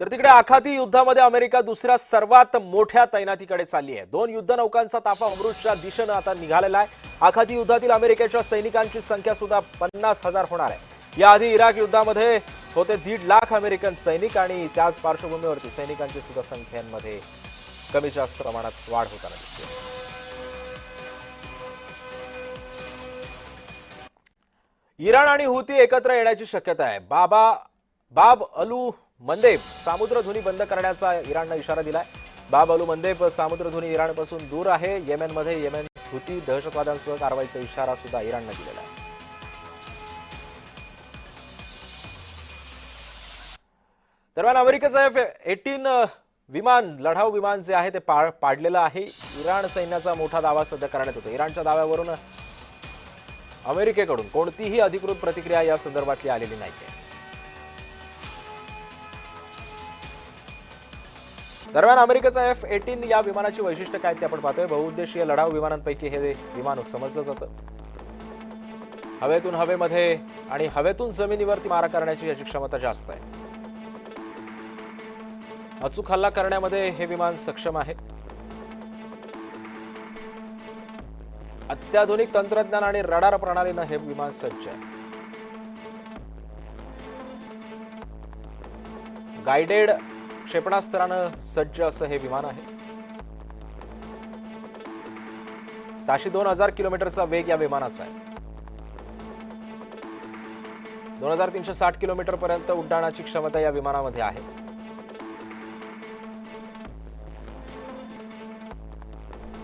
तर तिकडे आखाती युद्धामध्ये अमेरिका दुसऱ्या सर्वात मोठ्या तैनातीकडे चालली आहे। 2 युद्धनौकांचा ताफा अमृतच्या दिशेने आता निघालेला आहे। आखाती युद्धातील अमेरिकेच्या सैनिकांची संख्या सुद्धा 50,000 होणार आहे। याआधी इराक युद्धामध्ये होते 1.5 लाख अमेरिकन सैनिक आणि त्याच पार्श्वभूमीवरती सैनिकांची सुद्धा संख्येमध्ये कमी जास्त प्रमाणात वाढ होताना दिसते। इराण आणि हुती एकत्र येण्याची शक्यता आहे। बाब अलू मंदेब सामुद्रधुनी बंद करण्याचा इराणने इशारा दिलाय। बाब अलू मंदेब सामुद्रधुनी इराणपासून दूर आहे। येमेनमध्ये येमेन हुती दहशतवाद्यांसह कारवाईचा इशारा सुद्धा इराणने दिलेला आहे। दरम्यान अमेरिकेचा F-18 विमान लढाऊ विमान जे आहे ते पाडलेलं आहे। इराण सैन्याचा मोठा दावा सध्या करण्यात येतो। इराणच्या दाव्यावरून अमेरिकेकडून कोणतीही अधिकृत प्रतिक्रिया या संदर्भातली आलेली नाहीये। दरम्यान अमेरिकेचा F-18 या विमानाची वैशिष्ट्य काय ते आपण पाहतोय। बहुउद्देशीय लढाऊ विमानांपैकी हे विमान समजलं जातं। हवेतून हवेमध्ये आणि हवेतून जमिनीवरती मारा करण्याची याची क्षमता जास्त आहे। अचूक हल्ला करण्यामध्ये हे विमान सक्षम आहे। अत्याधुनिक तंत्रज्ञान आणि रडार प्रणालीने हे विमान सज्ज आहे। गाइडेड क्षेपणास्त्रानं सज्ज असं हे विमान आहे। ताशी 2000 किलोमीटरचा वेग या विमानाचा आहे। 2360 किलोमीटर पर्यंत उड्डाणाची क्षमता या विमानामध्ये आहे।